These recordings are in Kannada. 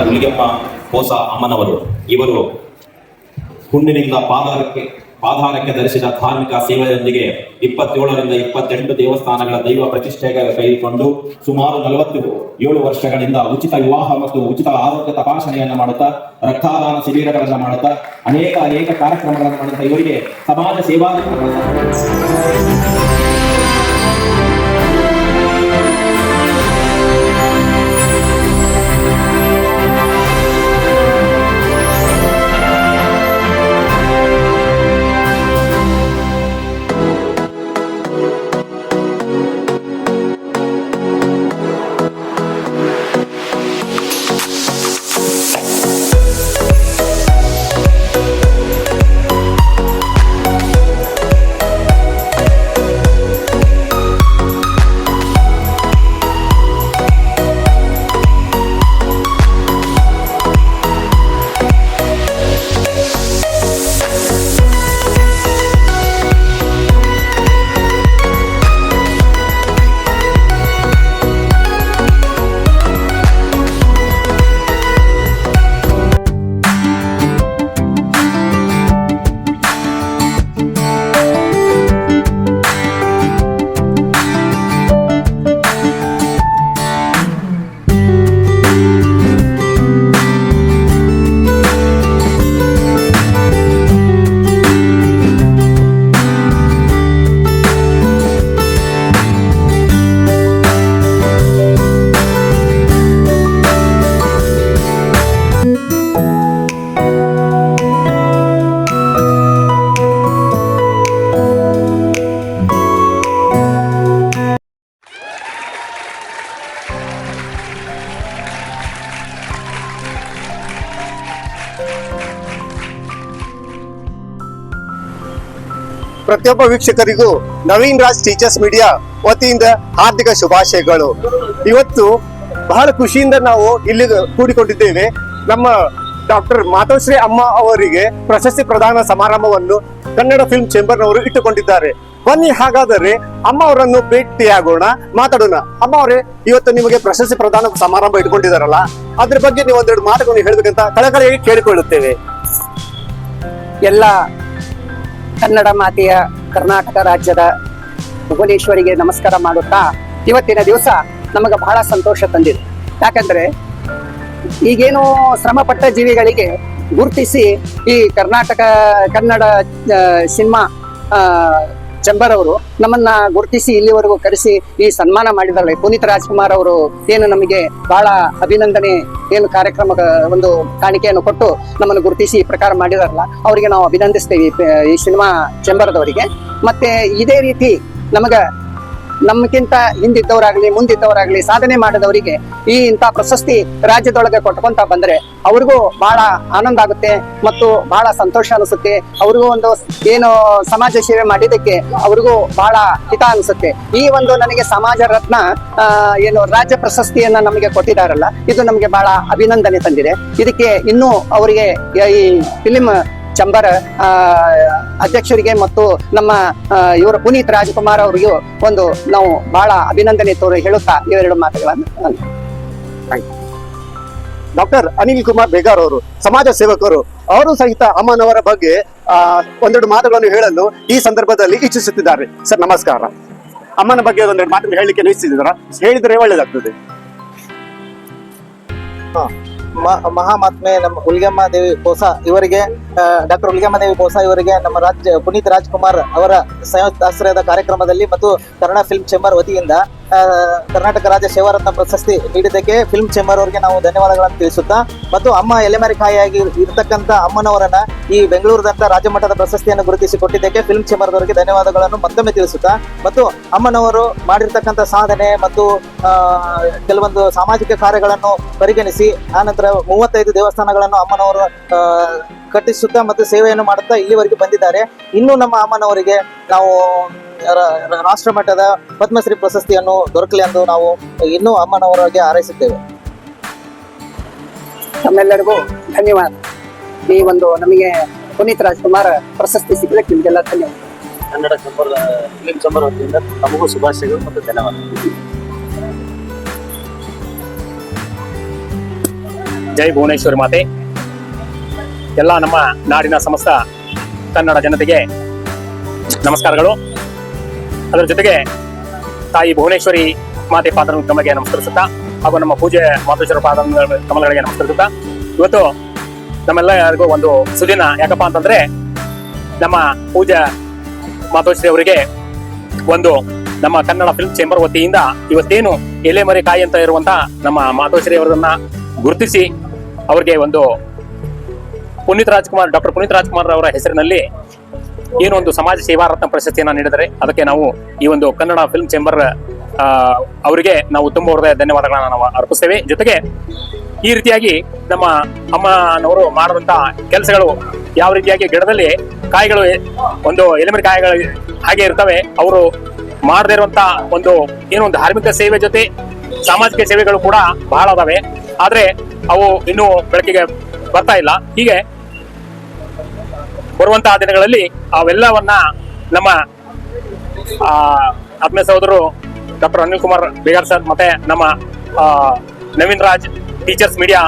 ಹುಲಿಗೆಮ್ಮ ಹೊಸ ಅಮ್ಮನವರು ಇವರು ಹುಣ್ಣಿನಿಂದ ಪಾದಾರಕ್ಕೆ ಧರಿಸಿದ ಧಾರ್ಮಿಕ ಸೇವೆಯೊಂದಿಗೆ 27ರಿಂದ 28 ದೇವಸ್ಥಾನಗಳ ದೈವ ಪ್ರತಿಷ್ಠೆಗೆ ಕೈಗೊಂಡು ಸುಮಾರು 47 ವರ್ಷಗಳಿಂದ ಉಚಿತ ವಿವಾಹ ಮತ್ತು ಉಚಿತ ಆರೋಗ್ಯ ತಪಾಸಣೆಯನ್ನು ಮಾಡುತ್ತಾ ರಕ್ತದಾನ ಶಿಬಿರಗಳನ್ನು ಮಾಡುತ್ತಾ ಅನೇಕ ಕಾರ್ಯಕ್ರಮಗಳನ್ನು ಮಾಡುತ್ತಾ ಇವರಿಗೆ ಸಮಾಜ ಸೇವಾ ಪ್ರತಿಯೊಬ್ಬ ವೀಕ್ಷಕರಿಗೂ ನವೀನ್ ರಾಜ್ ಟೀಚರ್ಸ್ ಮೀಡಿಯಾ ವತಿಯಿಂದ ಹಾರ್ದಿಕ ಶುಭಾಶಯಗಳು. ಇವತ್ತು ಬಹಳ ಖುಷಿಯಿಂದ ನಾವು ಇಲ್ಲಿ ಕೂಡಿಕೊಂಡಿದ್ದೇವೆ. ನಮ್ಮ ಡಾಕ್ಟರ್ ಮಾತೋಶ್ರೀ ಅಮ್ಮ ಅವರಿಗೆ ಪ್ರಶಸ್ತಿ ಪ್ರದಾನ ಸಮಾರಂಭವನ್ನು ಕನ್ನಡ ಫಿಲ್ಮ್ ಚೇಂಬರ್ನವರು ಇಟ್ಟುಕೊಂಡಿದ್ದಾರೆ. ಬನ್ನಿ ಹಾಗಾದರೆ ಅಮ್ಮ ಅವರನ್ನು ಭೇಟಿಯಾಗೋಣ, ಮಾತಾಡೋಣ. ಅಮ್ಮ ಅವರೇ, ಇವತ್ತು ನಿಮಗೆ ಪ್ರಶಸ್ತಿ ಪ್ರದಾನ ಸಮಾರಂಭ ಇಟ್ಕೊಂಡಿದ್ದಾರಲ್ಲ, ಅದ್ರ ಬಗ್ಗೆ ನೀವು ಒಂದೆರಡು ಮಾತುಗಳನ್ನು ಹೇಳ್ಬೇಕಂತ ಕಳಕಳಿಯಾಗಿ ಕೇಳಿಕೊಳ್ಳುತ್ತೇವೆ. ಎಲ್ಲ ಕನ್ನಡ ಮಾತೆಯ ಕರ್ನಾಟಕ ರಾಜ್ಯದ ಭುವನೇಶ್ವರಿಗೆ ನಮಸ್ಕಾರ ಮಾಡುತ್ತಾ, ಇವತ್ತಿನ ದಿವಸ ನಮಗೆ ಬಹಳ ಸಂತೋಷ ತಂದಿದೆ. ಯಾಕಂದ್ರೆ ಈಗೇನು ಶ್ರಮಪಟ್ಟ ಜೀವಿಗಳಿಗೆ ಗುರುತಿಸಿ ಈ ಕನ್ನಡ ಸಿನಿಮಾ ಚಂಬರ್ ಅವರು ನಮ್ಮನ್ನ ಗುರುತಿಸಿ ಇಲ್ಲಿವರೆಗೂ ಕರೆಸಿ ಈ ಸನ್ಮಾನ ಮಾಡಿದಾರೆ. ಪುನೀತ್ ರಾಜ್ಕುಮಾರ್ ಅವರು ಏನು ನಮಗೆ ಬಹಳ ಅಭಿನಂದನೆ ಏನು ಕಾರ್ಯಕ್ರಮ ಒಂದು ಕಾಣಿಕೆಯನ್ನು ಕೊಟ್ಟು ನಮ್ಮನ್ನು ಗುರುತಿಸಿ ಈ ಪ್ರಕಾರ ಮಾಡಿದಾರಲ್ಲ, ಅವರಿಗೆ ನಾವು ಅಭಿನಂದಿಸ್ತೇವೆ ಈ ಸಿನಿಮಾ ಚಂಬರ್ದವರಿಗೆ. ಮತ್ತೆ ಇದೇ ರೀತಿ ನಮ್ಗಿಂತ ಹಿಂದಿದ್ದವರಾಗ್ಲಿ ಮುಂದಿದ್ದವರಾಗ್ಲಿ ಸಾಧನೆ ಮಾಡಿದವರಿಗೆ ಈ ಇಂಥ ಪ್ರಶಸ್ತಿ ರಾಜ್ಯದೊಳಗೆ ಕೊಟ್ಕೊಂತ ಬಂದ್ರೆ ಅವ್ರಿಗೂ ಬಹಳ ಆನಂದ ಆಗುತ್ತೆ ಮತ್ತು ಬಹಳ ಸಂತೋಷ ಅನಿಸುತ್ತೆ. ಅವ್ರಿಗೂ ಒಂದು ಏನು ಸಮಾಜ ಸೇವೆ ಮಾಡಿದ್ದಕ್ಕೆ ಅವ್ರಿಗೂ ಬಹಳ ಹಿತ ಅನಿಸುತ್ತೆ. ಈ ಒಂದು ನನಗೆ ಸಮಾಜ ರತ್ನ ಏನು ರಾಜ್ಯ ಪ್ರಶಸ್ತಿಯನ್ನ ನಮಗೆ ಕೊಟ್ಟಿದ್ದಾರಲ್ಲ, ಇದು ನಮಗೆ ಬಹಳ ಅಭಿನಂದನೆ ತಂದಿದೆ. ಇದಕ್ಕೆ ಇನ್ನೂ ಅವರಿಗೆ ಈ ಫಿಲಿಂ ಚಂಬರ್ ಅಧ್ಯಕ್ಷರಿಗೆ ಮತ್ತು ನಮ್ಮ ಇವರು ಪುನೀತ್ ರಾಜ್ಕುಮಾರ್ ಅವರಿಗೂ ಒಂದು ನಾವು ಬಹಳ ಅಭಿನಂದನೆ ಹೇಳುತ್ತಾ ಇವೆರಡು ಮಾತುಗಳನ್ನು. ಡಾಕ್ಟರ್ ಅನಿಲ್ ಕುಮಾರ್ ಬೇಗಾರ್ ಅವರು ಸಮಾಜ ಸೇವಕರು, ಅವರು ಸಹಿತ ಅಮ್ಮನವರ ಬಗ್ಗೆ ಒಂದೆರಡು ಮಾತುಗಳನ್ನು ಹೇಳಲು ಈ ಸಂದರ್ಭದಲ್ಲಿ ಇಚ್ಛಿಸುತ್ತಿದ್ದಾರೆ. ಸರ್ ನಮಸ್ಕಾರ. ಅಮ್ಮನ ಬಗ್ಗೆ ಒಂದೆರಡು ಮಾತನ್ನು ಹೇಳಲಿಕ್ಕೆ ನಿಶ್ಚಿಸಿದಾರ, ಹೇಳಿದ್ರೆ ಒಳ್ಳೇದಾಗ್ತದೆ. ಮಹಾಮಾತ್ಮೆ ನಮ್ಮ ಹುಲಿಗೆಮ್ಮ ದೇವಿ ಕೋಸ ಇವರಿಗೆ, ಡಾಕ್ಟರ್ ಹುಲಿಗೆಮ್ಮ ದೇವಿ ಕೋಸ ಇವರಿಗೆ ನಮ್ಮ ಪುನೀತ್ ರಾಜ್ಕುಮಾರ್ ಅವರ ಸಂಯುಕ್ತಾಶ್ರಯದ ಕಾರ್ಯಕ್ರಮದಲ್ಲಿ ಮತ್ತು ಕನ್ನಡ ಫಿಲ್ಮ್ ಚೇಂಬರ್ ವತಿಯಿಂದ ಕರ್ನಾಟಕ ರಾಜ್ಯ ಸೇವಾರತ್ನ ಪ್ರಶಸ್ತಿ ನೀಡಿದ್ದಕ್ಕೆ ಫಿಲ್ಮ್ ಚೇಂಬರ್ ಅವರಿಗೆ ನಾವು ಧನ್ಯವಾದಗಳನ್ನು ತಿಳಿಸುತ್ತಾ, ಮತ್ತು ಅಮ್ಮ ಎಲೆಮರೆಕಾಯಿಯಾಗಿ ಇರತಕ್ಕಂತ ಅಮ್ಮನವರನ್ನ ಈ ಬೆಂಗಳೂರಿನಂತ ರಾಜ್ಯ ಮಟ್ಟದ ಪ್ರಶಸ್ತಿಯನ್ನು ಗುರುತಿಸಿ ಕೊಟ್ಟಿದ್ದಕ್ಕೆ ಫಿಲ್ಮ್ ಚೇಂಬರ್ ಅವರಿಗೆ ಧನ್ಯವಾದಗಳನ್ನು ಮತ್ತೊಮ್ಮೆ ತಿಳಿಸುತ್ತಾ, ಮತ್ತು ಅಮ್ಮನವರು ಮಾಡಿರ್ತಕ್ಕಂಥ ಸಾಧನೆ ಮತ್ತು ಕೆಲವೊಂದು ಸಾಮಾಜಿಕ ಕಾರ್ಯಗಳನ್ನು ಪರಿಗಣಿಸಿ ಆನಂತರ 35 ದೇವಸ್ಥಾನಗಳನ್ನು ಅಮ್ಮನವರು ಕಟ್ಟಿಸುತ್ತಾ ಮತ್ತು ಸೇವೆಯನ್ನು ಮಾಡುತ್ತಾ ಇಲ್ಲಿವರೆಗೆ ಬಂದಿದ್ದಾರೆ. ಇನ್ನು ನಮ್ಮ ಅಮ್ಮನವರಿಗೆ ನಾವು ರಾಷ್ಟ್ರ ಮಟ್ಟದ ಪದ್ಮಶ್ರೀ ಪ್ರಶಸ್ತಿಯನ್ನು ದೊರಕಲಿ ಎಂದು ನಾವು ಇನ್ನೂ ಅಮ್ಮನವರಿಗೆ ಹಾರೈಸುತ್ತೇವೆ. ನಮ್ಮೆಲ್ಲರಿಗೂ ಧನ್ಯವಾದ. ಈ ಒಂದು ನಮಗೆ ಪುನೀತ್ ರಾಜ್ಕುಮಾರ್ ಪ್ರಶಸ್ತಿ ಸಿಗಲಿಕ್ಕೆ ನಿಮಗೆಲ್ಲ ಧನ್ಯವಾದ. ಕನ್ನಡ ಫಿಲ್ಮ್ ಚೇಂಬರ್ ವತಿಯಿಂದ ತಮಗೂ ಶುಭಾಶಯಗಳು ಮತ್ತು ಧನ್ಯವಾದ. ಜೈ ಭುವನೇಶ್ವರಿ ಮಾತೆ. ಎಲ್ಲ ನಮ್ಮ ನಾಡಿನ ಸಮಸ್ತ ಕನ್ನಡ ಜನತೆಗೆ ನಮಸ್ಕಾರಗಳು. ಅದರ ಜೊತೆಗೆ ತಾಯಿ ಭುವನೇಶ್ವರಿ ಮಾತೆ ಪಾದ ಕಮಲಗೆ ನಮಸ್ಕರಿಸುತ್ತಾ ಹಾಗೂ ನಮ್ಮ ಪೂಜೆ ಮಾತೇಶ್ವರ ಪಾದ ಕಮಲಗಳಿಗೆ ನಮಸ್ಕರಿಸುತ್ತಾ, ಇವತ್ತು ನಮ್ಮೆಲ್ಲರಿಗೂ ಒಂದು ಸುದಿನ. ಯಾಕಪ್ಪ ಅಂತಂದ್ರೆ ನಮ್ಮ ಪೂಜಾ ಮಾತೋಶ್ರೀ ಅವರಿಗೆ ಒಂದು ನಮ್ಮ ಕನ್ನಡ ಫಿಲ್ಮ್ ಚೇಂಬರ್ ವತಿಯಿಂದ ಇವತ್ತೇನು ಎಲೆಮರೆ ಕಾಯಿ ಅಂತ ಇರುವಂತ ನಮ್ಮ ಮಾತೋಶ್ರೀ ಅವರನ್ನ ಗುರುತಿಸಿ ಅವರಿಗೆ ಒಂದು ಡಾಕ್ಟರ್ ಪುನೀತ್ ರಾಜ್ಕುಮಾರ್ ಅವರ ಹೆಸರಿನಲ್ಲಿ ಏನು ಒಂದು ಸಮಾಜ ಸೇವಾ ರತ್ನ ಪ್ರಶಸ್ತಿಯನ್ನ ನೀಡಿದರೆ ಅದಕ್ಕೆ ನಾವು ಈ ಒಂದು ಕನ್ನಡ ಫಿಲ್ಮ್ ಚೇಂಬರ್ ಅವರಿಗೆ ನಾವು ತುಂಬ ಹೃದಯ ಧನ್ಯವಾದಗಳನ್ನ ನಾವು ಅರ್ಪಿಸ್ತೇವೆ. ಜೊತೆಗೆ ಈ ರೀತಿಯಾಗಿ ನಮ್ಮ ಅಮ್ಮನವರು ಮಾಡುವಂತ ಕೆಲಸಗಳು ಯಾವ ರೀತಿಯಾಗಿ ಗಿಡದಲ್ಲಿ ಕಾಯಿಗಳು ಒಂದು ಎಲೆಮರೆ ಕಾಯಿಗಳು ಹಾಗೆ ಇರ್ತವೆ, ಅವರು ಮಾಡದೇ ಇರುವಂತ ಒಂದು ಏನೋ ಒಂದು ಧಾರ್ಮಿಕ ಸೇವೆ ಜೊತೆ ಸಾಮಾಜಿಕ ಸೇವೆಗಳು ಕೂಡ ಬಹಳ ಅದಾವೆ. ಆದ್ರೆ ಅವು ಇನ್ನೂ ಬೆಳಕಿಗೆ ಬರ್ತಾ ಇಲ್ಲ. ಹೀಗೆ ಬರುವಂತಹ ದಿನಗಳಲ್ಲಿ ಅವೆಲ್ಲವನ್ನ ನಮ್ಮ ಆತ್ಮೀಯ ಸಹೋದರರು ಡಾಕ್ಟರ್ ಅನಿಲ್ ಕುಮಾರ್ ಬೇಗಾರ್ ಸರ್ ಮತ್ತೆ ನಮ್ಮ ನವೀನ್ ರಾಜ್ ಟೀಚರ್ಸ್ ಮೀಡಿಯಾ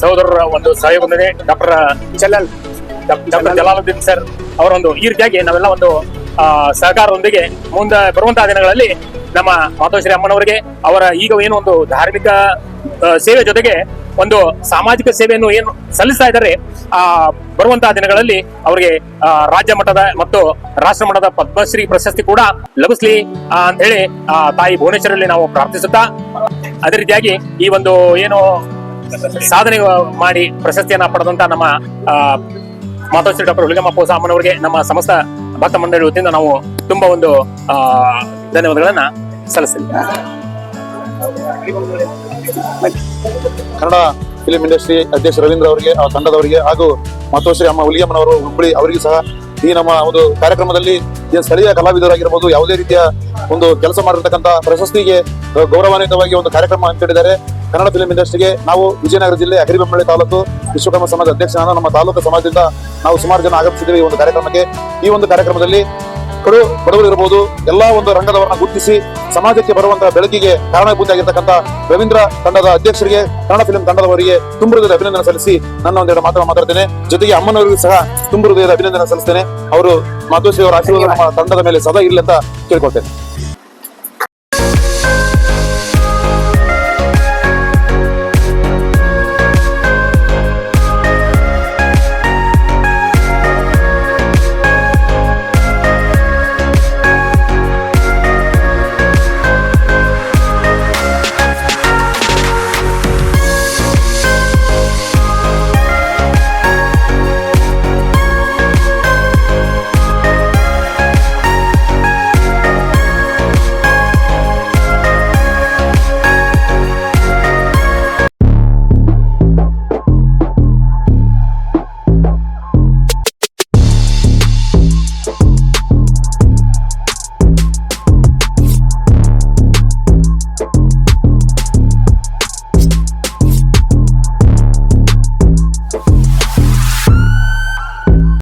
ಸಹೋದರರ ಒಂದು ಸಹಯೋಗದೊಂದಿಗೆ ಡಾಕ್ಟರ್ ಜಲಾಲುದ್ದೀನ್ ಸರ್ ಅವರ ಒಂದು ಈ ರೀತಿಯಾಗಿ ನಾವೆಲ್ಲ ಒಂದು ಸಹಕಾರದೊಂದಿಗೆ ಮುಂದೆ ಬರುವಂತಹ ದಿನಗಳಲ್ಲಿ ನಮ್ಮ ಮಾತೋಶ್ರೀ ಅಮ್ಮನವರಿಗೆ ಅವರ ಈಗ ಏನು ಒಂದು ಧಾರ್ಮಿಕ ಸೇವೆ ಜೊತೆಗೆ ಒಂದು ಸಾಮಾಜಿಕ ಸೇವೆಯನ್ನು ಏನು ಸಲ್ಲಿಸ್ತಾ ಇದ್ದಾರೆ, ಬರುವಂತಹ ದಿನಗಳಲ್ಲಿ ಅವರಿಗೆ ರಾಜ್ಯ ಮಟ್ಟದ ಮತ್ತು ರಾಷ್ಟ್ರ ಮಟ್ಟದ ಪದ್ಮಶ್ರೀ ಪ್ರಶಸ್ತಿ ಕೂಡ ಲಭಿಸ್ಲಿ ಅಂತ ಹೇಳಿ ತಾಯಿ ಭುವನೇಶ್ವರಲ್ಲಿ ನಾವು ಪ್ರಾರ್ಥಿಸುತ್ತಾ, ಅದೇ ರೀತಿಯಾಗಿ ಈ ಒಂದು ಏನು ಸಾಧನೆ ಮಾಡಿ ಪ್ರಶಸ್ತಿಯನ್ನ ಪಡೆದಂತ ನಮ್ಮ ಮಾತೋಶ್ರೀ ಡಾಕ್ಟರ್ ಹುಲಿಗಮ್ಮ ಪೋಸ ಅಮ್ಮನವರಿಗೆ ನಮ್ಮ ಸಮಸ್ತ ಭಕ್ತ ಮಂಡಳಿ ವತಿಯಿಂದ ನಾವು ತುಂಬಾ ಒಂದು ಧನ್ಯವಾದಗಳನ್ನ ಸಲ್ಲಿಸ್ತೀವಿ. ಕನ್ನಡ ಫಿಲಿಂ ಇಂಡಸ್ಟ್ರಿ ಅಧ್ಯಕ್ಷ ರವೀಂದ್ರ ಅವರಿಗೆ, ಆ ತಂಡದವರಿಗೆ ಹಾಗೂ ಮಾತೋಶ್ರೀ ಅಮ್ಮ ಹುಲಿಗಮ್ಮನವರು ಹುಬ್ಬಳ್ಳಿ ಅವರಿಗೂ ಸಹ ಈ ನಮ್ಮ ಒಂದು ಕಾರ್ಯಕ್ರಮದಲ್ಲಿ ಸ್ಥಳೀಯ ಕಲಾವಿದರಾಗಿರ್ಬೋದು ಯಾವುದೇ ರೀತಿಯ ಒಂದು ಕೆಲಸ ಮಾಡಿರ್ತಕ್ಕಂಥ ಪ್ರಶಸ್ತಿಗೆ ಗೌರವಾನ್ವಿತವಾಗಿ ಒಂದು ಕಾರ್ಯಕ್ರಮ ಹಮ್ಮಿಕೊಂಡಿದ್ದಾರೆ. ಕನ್ನಡ ಫಿಲಿಂ ಇಂಡಸ್ಟ್ರಿಗೆ ನಾವು ವಿಜಯನಗರ ಜಿಲ್ಲೆ ಅಗರಿಬೊಮ್ಮಳ್ಳಿ ತಾಲೂಕು ವಿಶ್ವಕರ್ಮ ಸಮಾಜ ಅಧ್ಯಕ್ಷನಾದ ನಮ್ಮ ತಾಲೂಕು ಸಮಾಜದಿಂದ ನಾವು ಸುಮಾರು ಜನ ಆಗಮಿಸಿದ್ದೇವೆ ಈ ಒಂದು ಕಾರ್ಯಕ್ರಮಕ್ಕೆ. ಈ ಒಂದು ಕಾರ್ಯಕ್ರಮದಲ್ಲಿ ಬಡವರು ಇರಬಹುದು ಎಲ್ಲಾ ಒಂದು ರಂಗದವರನ್ನ ಗುರುತಿಸಿ ಸಮಾಜಕ್ಕೆ ಬರುವಂತಹ ಬೆಳಕಿಗೆ ಕಾರಣಭೂತಿಯಾಗಿರ್ತಕ್ಕಂಥ ರವೀಂದ್ರ ತಂಡದ ಅಧ್ಯಕ್ಷರಿಗೆ, ಕನ್ನಡ ಫಿಲ್ಮ್ ತಂಡದವರಿಗೆ ತುಂಬ ಹೃದಯದ ಅಭಿನಂದನೆ ಸಲ್ಲಿಸಿ ನನ್ನ ಒಂದೆರಡು ಮಾತಾಡ್ತೇನೆ. ಜೊತೆಗೆ ಅಮ್ಮನವರಿಗೂ ಸಹ ತುಂಬ ಹೃದಯದ ಅಭಿನಂದನೆ ಸಲ್ಲಿಸ್ತೇನೆ. ಅವರು ಮಾತೋಶ್ರೀ ಅವರ ಆಶೀರ್ವಾದ ನಮ್ಮ ತಂಡದ ಮೇಲೆ ಸದಾ ಇರಲಿ ಅಂತ ಕೇಳ್ಕೊಳ್ತೇನೆ.